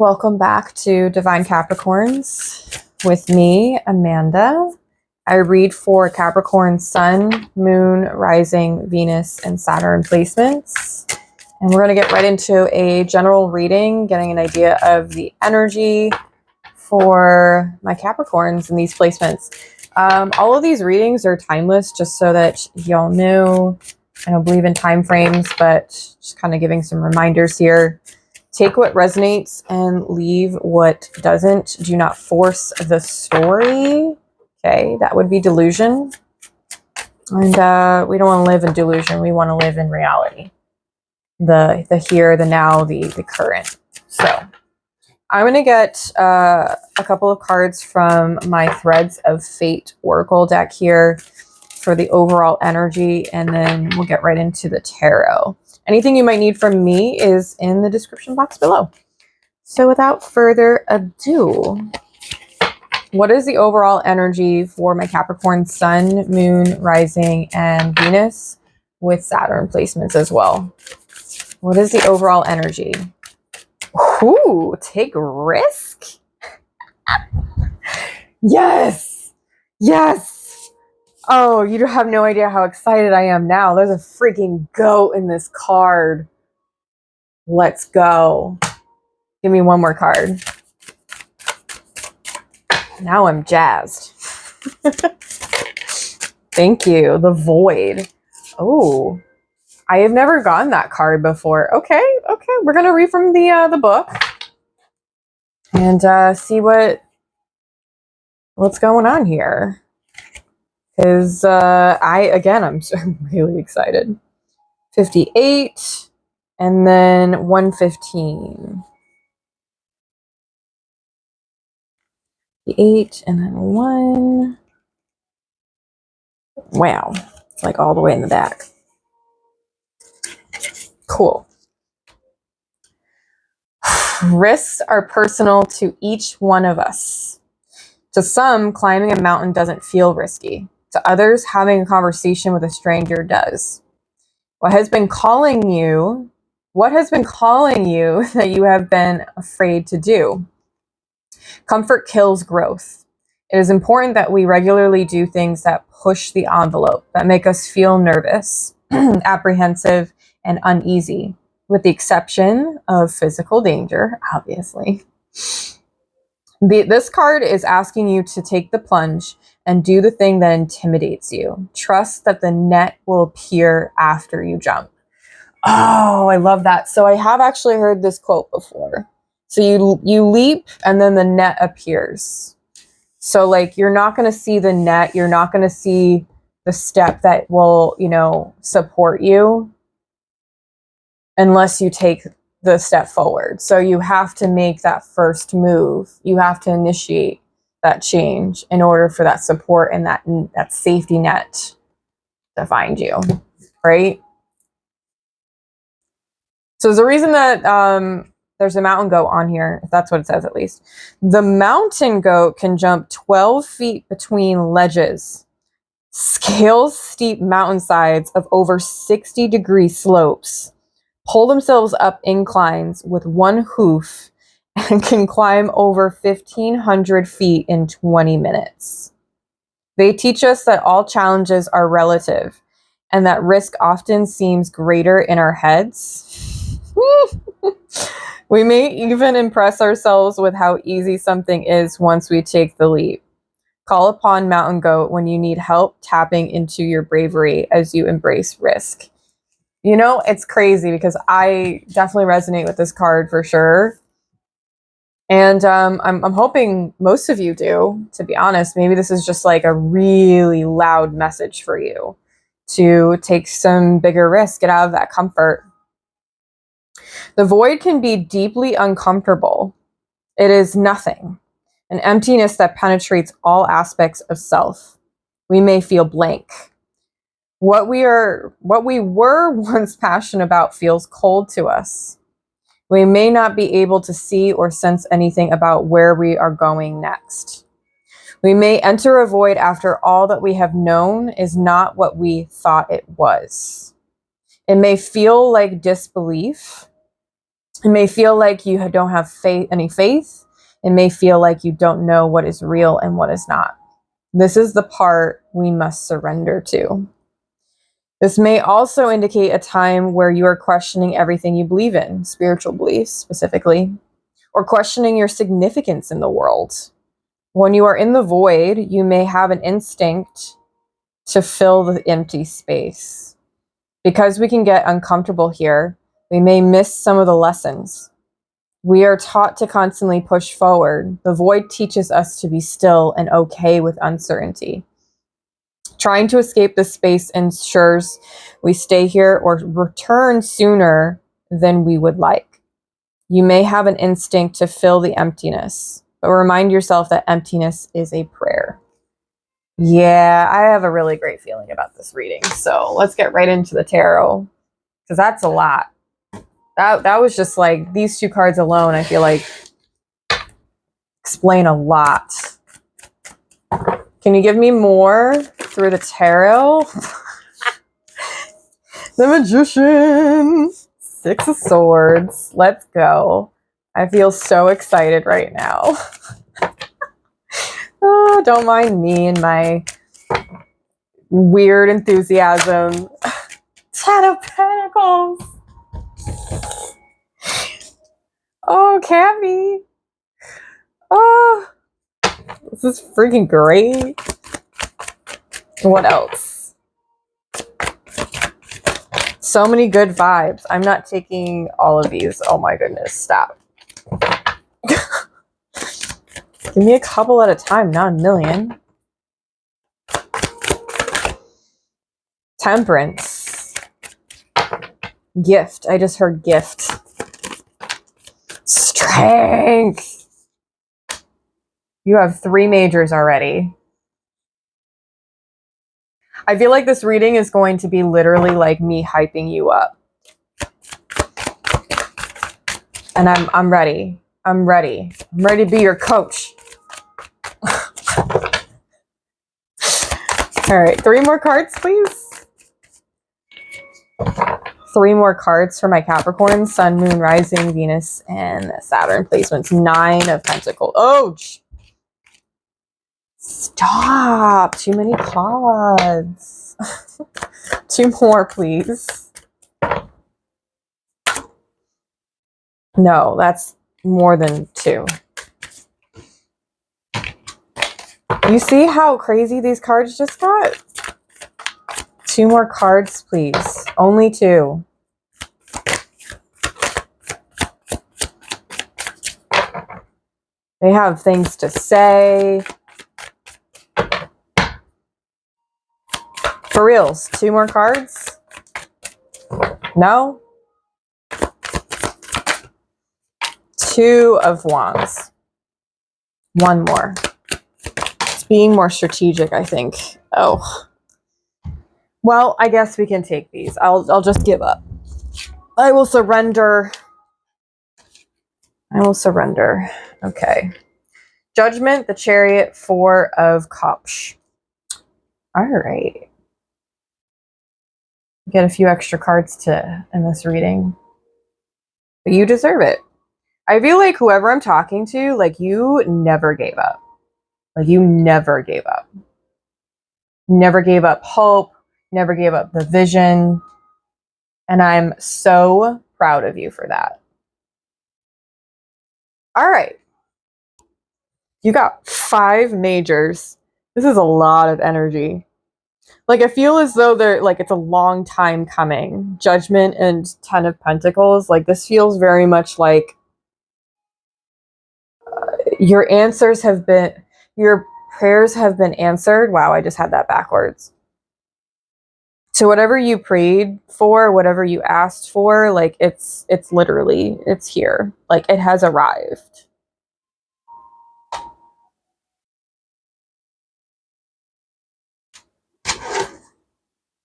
Welcome back to Divine Capricorns with me, Amanda. I read for Capricorn Sun, Moon, Rising, Venus, and Saturn placements. And we're going to get right into a general reading, getting an idea of the energy for my Capricorns in these placements. All of these readings are timeless, just so that y'all know. I don't believe in time frames, but just kind of giving some reminders here. Take what resonates and leave what doesn't. Do not force the story. Okay, that would be delusion. And we don't want to live in delusion. We want to live in reality. The here, the now, the current. So I'm going to get a couple of cards from my Threads of Fate Oracle deck here for the overall energy, and then we'll get right into the tarot. Anything you might need from me is in the description box below. So without further ado, what is the overall energy for my Capricorn Sun, Moon, Rising, and Venus with Saturn placements as well? What is the overall energy? Ooh, take risk? Yes! Yes! Oh, you have no idea how excited I am now. There's a freaking goat in this card. Let's go. Give me one more card. Now I'm jazzed. Thank you. The Void. Oh, I have never gotten that card before. Okay. We're going to read from the book and see what's going on here. Because I'm really excited. 58 and then 115. 58 and then 1. Wow. It's like all the way in the back. Cool. Risks are personal to each one of us. To some, climbing a mountain doesn't feel risky. To others, having a conversation with a stranger does. What has been calling you that you have been afraid to do? Comfort kills growth. It is important that we regularly do things that push the envelope, that make us feel nervous, apprehensive, and uneasy, with the exception of physical danger, obviously. This card is asking you to take the plunge and do the thing that intimidates you. Trust that the net will appear after you jump. Oh, I love that. So I have actually heard this quote before. So you leap and then the net appears. So like you're not going to see the net. You're not going to see the step that will, support you unless you take the step forward. So you have to make that first move. You have to initiate that change in order for that support and that safety net to find you, right? So there's a reason that there's a mountain goat on here, if that's what it says at least. The mountain goat can jump 12 feet between ledges, scales steep mountainsides of over 60-degree slopes, pull themselves up inclines with one hoof, and can climb over 1,500 feet in 20 minutes. They teach us that all challenges are relative and that risk often seems greater in our heads. We may even impress ourselves with how easy something is once we take the leap. Call upon Mountain Goat when you need help tapping into your bravery as you embrace risk. It's crazy because I definitely resonate with this card for sure. And I'm hoping most of you do, to be honest. Maybe this is just like a really loud message for you to take some bigger risk, get out of that comfort. The void can be deeply uncomfortable. It is nothing, an emptiness that penetrates all aspects of self. We may feel blank. What we were once passionate about feels cold to us. We may not be able to see or sense anything about where we are going next. We may enter a void after all that we have known is not what we thought it was. It may feel like disbelief. It may feel like you don't have any faith. It may feel like you don't know what is real and what is not. This is the part we must surrender to. This may also indicate a time where you are questioning everything you believe in, spiritual beliefs specifically, or questioning your significance in the world. When you are in the void, you may have an instinct to fill the empty space. Because we can get uncomfortable here, we may miss some of the lessons. We are taught to constantly push forward. The void teaches us to be still and okay with uncertainty. Trying to escape this space ensures we stay here or return sooner than we would like. You may have an instinct to fill the emptiness, but remind yourself that emptiness is a prayer. Yeah, I have a really great feeling about this reading. So let's get right into the tarot, because that's a lot. That was just like these two cards alone, I feel like explain a lot. Can you give me more through the tarot? The Magician. 6 of Swords. Let's go. I feel so excited right now. Oh, don't mind me and my weird enthusiasm. 10 of Pentacles. Oh, Cappy. Oh, this is freaking great. What else? So many good vibes. I'm not taking all of these. Oh my goodness, stop. Give me a couple at a time, not a million. Temperance. Gift. I just heard gift. Strength. You have 3 majors already. I feel like this reading is going to be literally like me hyping you up. And I'm ready. I'm ready. I'm ready to be your coach. All right, 3 more cards, please. 3 more cards for my Capricorn, Sun, Moon, Rising, Venus, and Saturn placements. 9 of Pentacles. Oh, stop. Too many cards. 2 more, please. No, that's more than 2. You see how crazy these cards just got? 2 more cards, please. Only 2. They have things to say. For reals, 2 more cards? No? 2 of Wands. 1 more. It's being more strategic, I think. Oh. Well, I guess we can take these. I'll just give up. I will surrender. I will surrender. Okay. Judgment, the Chariot, 4 of Cups. All right. Get a few extra cards in this reading. But you deserve it. I feel like whoever I'm talking to, like, you never gave up. Like, you never gave up. Never gave up hope. Never gave up the vision. And I'm so proud of you for that. All right. You got 5 majors. This is a lot of energy. Like, I feel as though it's a long time coming. Judgment and 10 of Pentacles. Like, this feels very much like your prayers have been answered. Wow, I just had that backwards. So whatever you prayed for, whatever you asked for, like, it's literally, it's here. Like, it has arrived.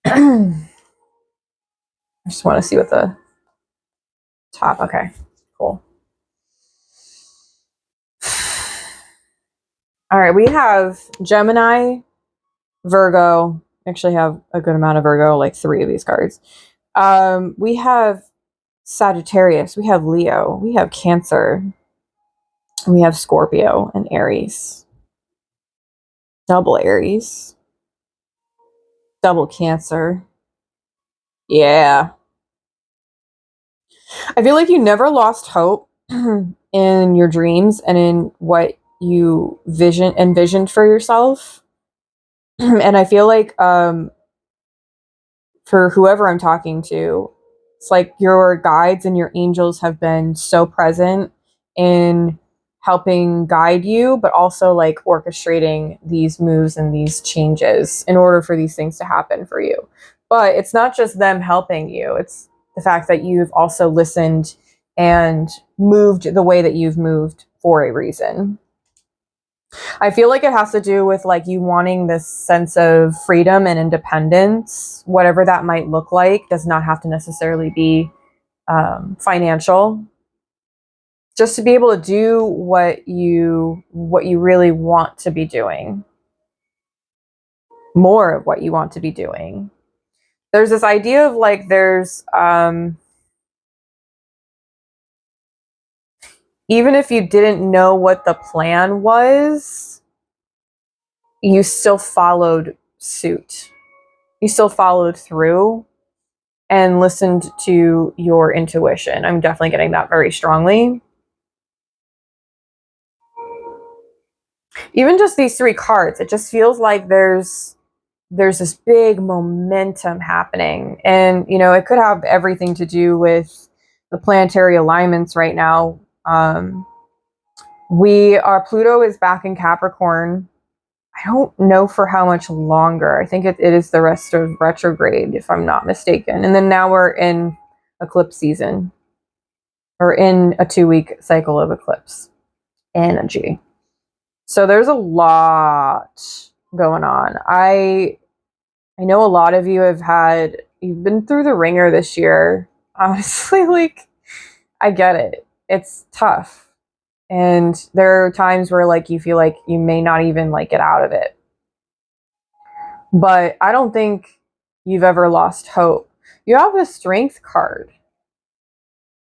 I just want to see what the top. Okay, cool. All right, we have Gemini, Virgo. Actually have a good amount of Virgo, like 3 of these cards. We have Sagittarius, we have Leo, we have Cancer, we have Scorpio and Aries. Double Aries. Double Cancer. Yeah. I feel like you never lost hope in your dreams and in what you envisioned for yourself. And I feel like for whoever I'm talking to, it's like your guides and your angels have been so present in helping guide you, but also like orchestrating these moves and these changes in order for these things to happen for you. But it's not just them helping you, it's the fact that you've also listened and moved the way that you've moved for a reason. I feel like it has to do with like you wanting this sense of freedom and independence, whatever that might look like. Does not have to necessarily be financial. Just to be able to do what you really want to be doing, more of what you want to be doing. There's this idea of like there's even if you didn't know what the plan was, you still followed suit. You still followed through and listened to your intuition. I'm definitely getting that very strongly. Even just these three cards, it just feels like there's this big momentum happening. And, you know, it could have everything to do with the planetary alignments right now. Pluto is back in Capricorn. I don't know for how much longer. I think it is the rest of retrograde, if I'm not mistaken. And then now we're in eclipse season, or in a 2-week cycle of eclipse energy. So there's a lot going on. I know a lot of you you've been through the ringer this year. Honestly, like, I get it. It's tough. And there are times where like you feel like you may not even like get out of it. But I don't think you've ever lost hope. You have the Strength card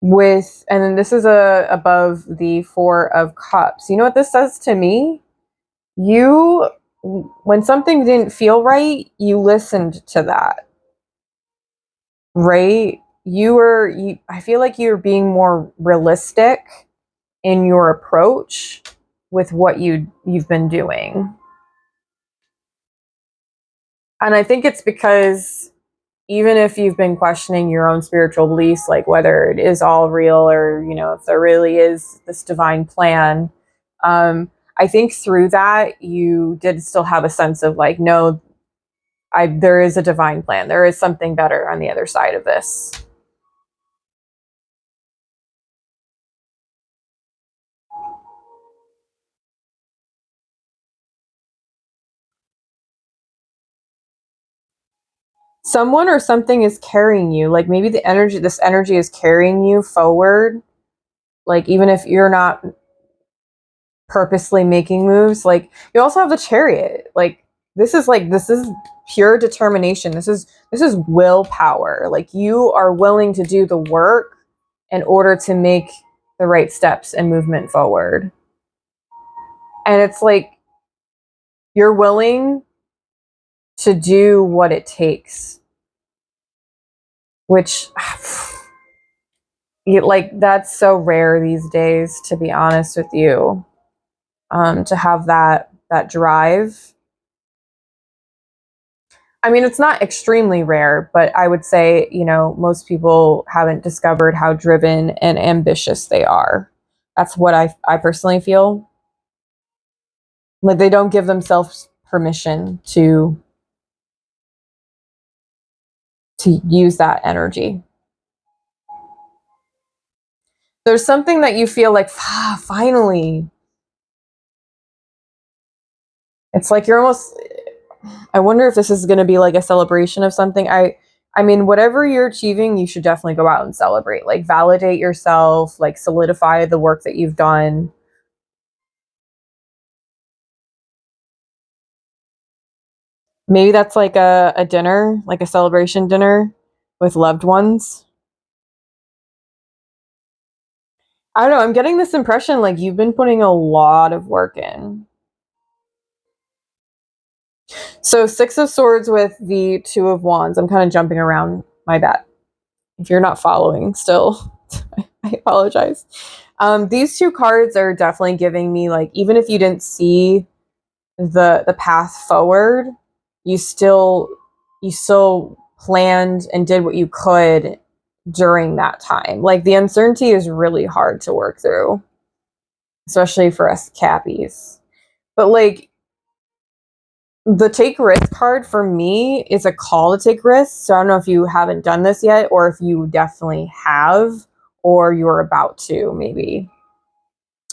and then this is above the Four of Cups. You know what this says to me? When something didn't feel right, you listened to that, right? I feel like you're being more realistic in your approach with what you've been doing. And I think it's because even if you've been questioning your own spiritual beliefs, like whether it is all real or, you know, if there really is this divine plan, I think through that you did still have a sense of like, no, there is a divine plan. There is something better on the other side of this. Someone or something is carrying you. Like maybe this energy is carrying you forward. Like even if you're not purposely making moves, like you also have the Chariot. This is pure determination. This is willpower. Like you are willing to do the work in order to make the right steps and movement forward. And it's like you're willing to do what it takes, which like that's so rare these days, to be honest with you. To have that drive. I mean, it's not extremely rare, but I would say, you know, most people haven't discovered how driven and ambitious they are. That's what I personally feel. Like they don't give themselves permission to use that energy. There's something that you feel like, finally. It's like you're almost, I wonder if this is going to be like a celebration of something. I mean, whatever you're achieving, you should definitely go out and celebrate. Like validate yourself, like solidify the work that you've done. Maybe that's like a dinner, like a celebration dinner with loved ones. I don't know, I'm getting this impression like you've been putting a lot of work in. So 6 of Swords with the 2 of Wands. I'm kind of jumping around, my bad. If you're not following still, I apologize. These 2 cards are definitely giving me, like, even if you didn't see the path forward, you still planned and did what you could during that time. Like, the uncertainty is really hard to work through, especially for us Cappies. But like, the take risk card for me is a call to take risks. So I don't know if you haven't done this yet, or if you definitely have, or you're about to. Maybe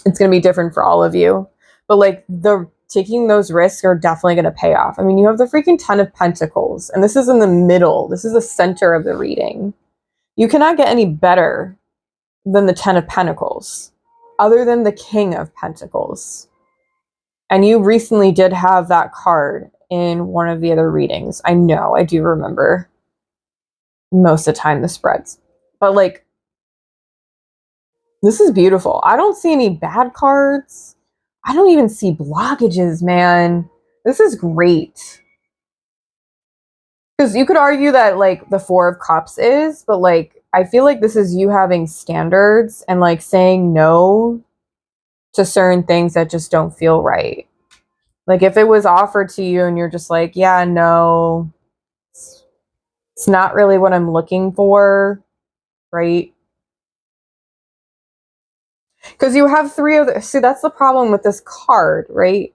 it's going to be different for all of you, but like, the taking those risks are definitely going to pay off. I mean, you have the freaking 10 of Pentacles, and this is in the middle. This is the center of the reading. You cannot get any better than the 10 of Pentacles, other than the King of Pentacles. And you recently did have that card in one of the other readings. I know, I do remember most of the time the spreads. But like, this is beautiful. I don't see any bad cards. I don't even see blockages, man. This is great. Because you could argue that like the 4 of Cups is, but like, I feel like this is you having standards and like saying no to certain things that just don't feel right. Like, if it was offered to you and you're just like, yeah, no, it's not really what I'm looking for, right? Because you have 3 of the, see, that's the problem with this card, right?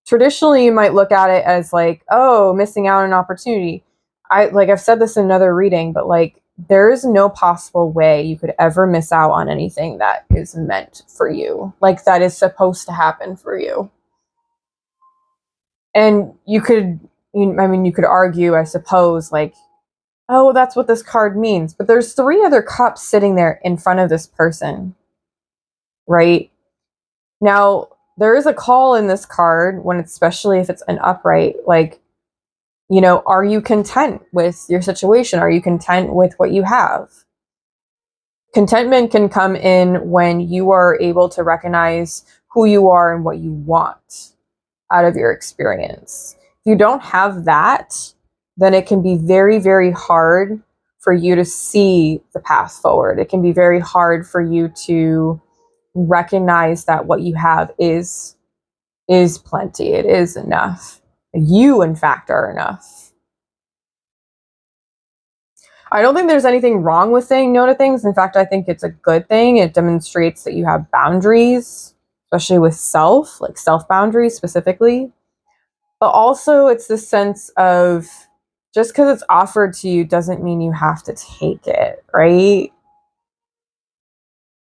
Traditionally, you might look at it as like, oh, missing out on an opportunity. I've said this in another reading, but like, there is no possible way you could ever miss out on anything that is meant for you, like that is supposed to happen for you. And you could, I mean, you could argue, I suppose, like, oh, that's what this card means. But there's 3 other cups sitting there in front of this person, right? Now, there is a call in this card when, especially if it's an upright, like, you know, are you content with your situation? Are you content with what you have? Contentment can come in when you are able to recognize who you are and what you want out of your experience. If you don't have that, then it can be very, very hard for you to see the path forward. It can be very hard for you to recognize that what you have is plenty. It is enough. You, in fact, are enough. I don't think there's anything wrong with saying no to things. In fact, I think it's a good thing. It demonstrates that you have boundaries, especially with self, like self boundaries specifically. But also, it's the sense of, just because it's offered to you doesn't mean you have to take it, right?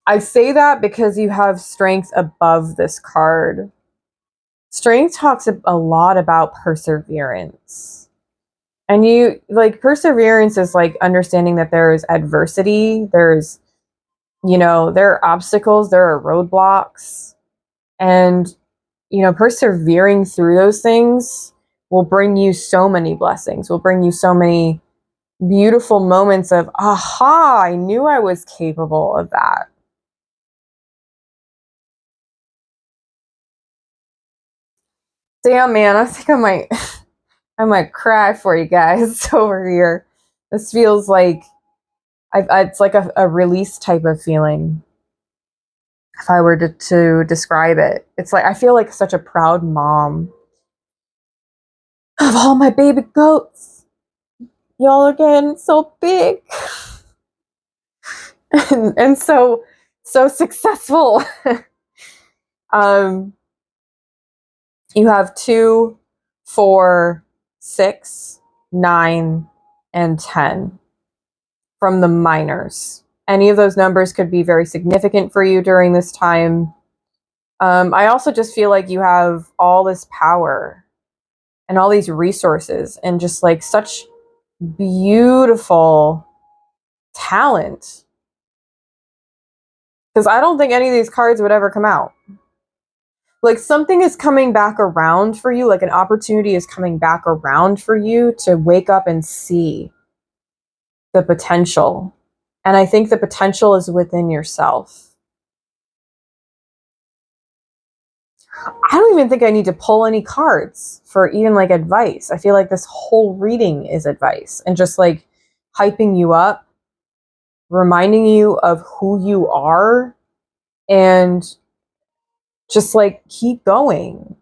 I say that because you have strength above this card. Strength talks a lot about perseverance. And you, like, perseverance is like understanding that there is adversity, there's, you know, there are obstacles, there are roadblocks. And, you know, persevering through those things will bring you so many blessings, will bring you so many beautiful moments of, aha, I knew I was capable of that. Damn, man, I think I might cry for you guys over here. This feels like, it's like a release type of feeling. If I were to describe it, it's like, I feel like such a proud mom of all my baby goats. Y'all are getting so big and so successful. You have 2, 4, 6, 9, and 10 from the minors. Any of those numbers could be very significant for you during this time. I also just feel like you have all this power and all these resources and just like such beautiful talent. Because I don't think any of these cards would ever come out. Like, something is coming back around for you, like an opportunity is coming back around for you to wake up and see the potential. And I think the potential is within yourself. I don't even think I need to pull any cards for even like advice. I feel like this whole reading is advice and just like hyping you up, reminding you of who you are, and just like keep going.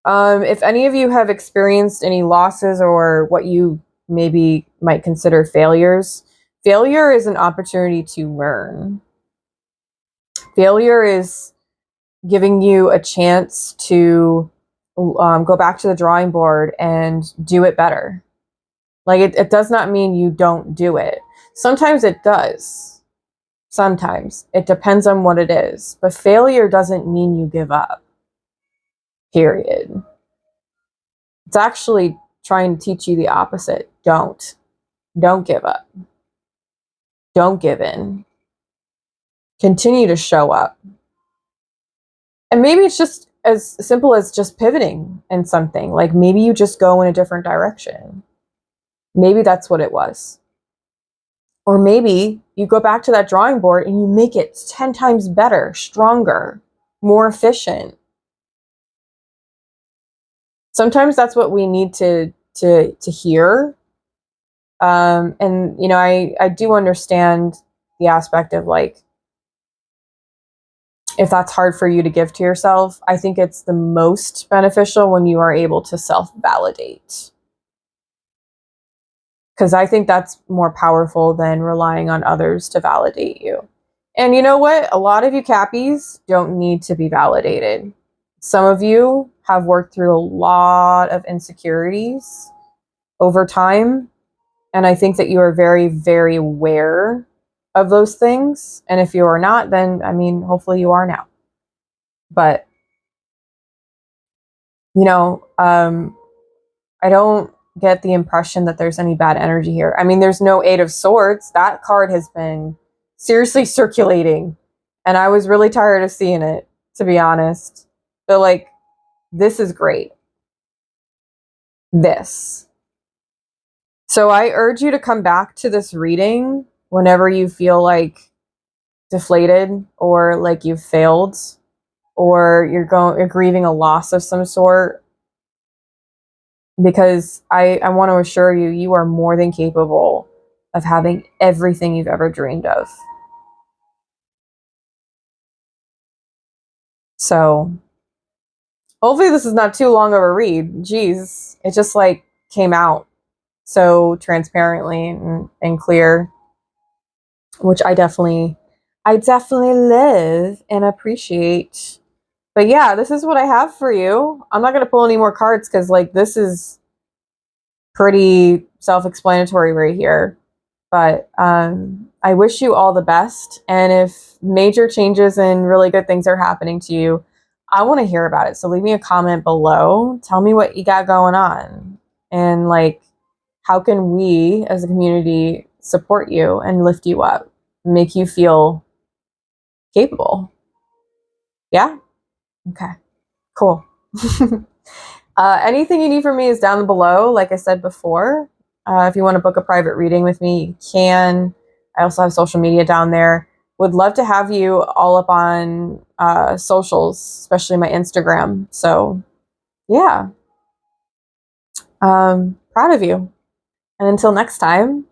If any of you have experienced any losses or what you maybe might consider failures, failure is an opportunity to learn. Failure is giving you a chance to go back to the drawing board and do it better. Like it does not mean you don't do it. Sometimes it does. Sometimes it depends on what it is. But failure doesn't mean you give up. Period. It's actually trying to teach you the opposite. Don't give up. Don't give in. Continue to show up. And maybe it's just as simple as just pivoting in something. Like maybe you just go in a different direction. Maybe that's what it was. Or maybe you go back to that drawing board and you make it 10 times better, stronger, more efficient. Sometimes that's what we need to hear. And you know, I do understand the aspect of like, if that's hard for you to give to yourself, I think it's the most beneficial when you are able to self-validate. Because I think that's more powerful than relying on others to validate you. And you know what? A lot of you Cappies don't need to be validated. Some of you have worked through a lot of insecurities over time. And I think that you are very, very aware of those things. And if you are not, then, I mean, hopefully you are now. But, you know, I don't get the impression that there's any bad energy here. I mean, there's no Eight of Swords. That card has been seriously circulating. And I was really tired of seeing it, to be honest. But, like, this is great. This. So I urge you to come back to this reading whenever you feel like deflated or like you've failed or you're grieving a loss of some sort, because I want to assure you, you are more than capable of having everything you've ever dreamed of. So hopefully this is not too long of a read. Jeez, it just like came out so transparently and clear, which I definitely live and appreciate. But yeah, this is what I have for you. I'm not going to pull any more cards because like this is pretty self-explanatory right here. But I wish you all the best. And if major changes and really good things are happening to you, I want to hear about it. So leave me a comment below. Tell me what you got going on. And like, how can we as a community support you and lift you up, make you feel capable? Yeah? Okay, cool. Anything you need from me is down below. Like I said before, if you want to book a private reading with me, you can. I also have social media down there. Would love to have you all up on socials, especially my Instagram. So yeah, proud of you. And until next time,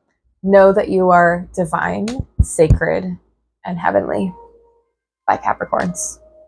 know that you are divine, sacred, and heavenly. Bye, Capricorns.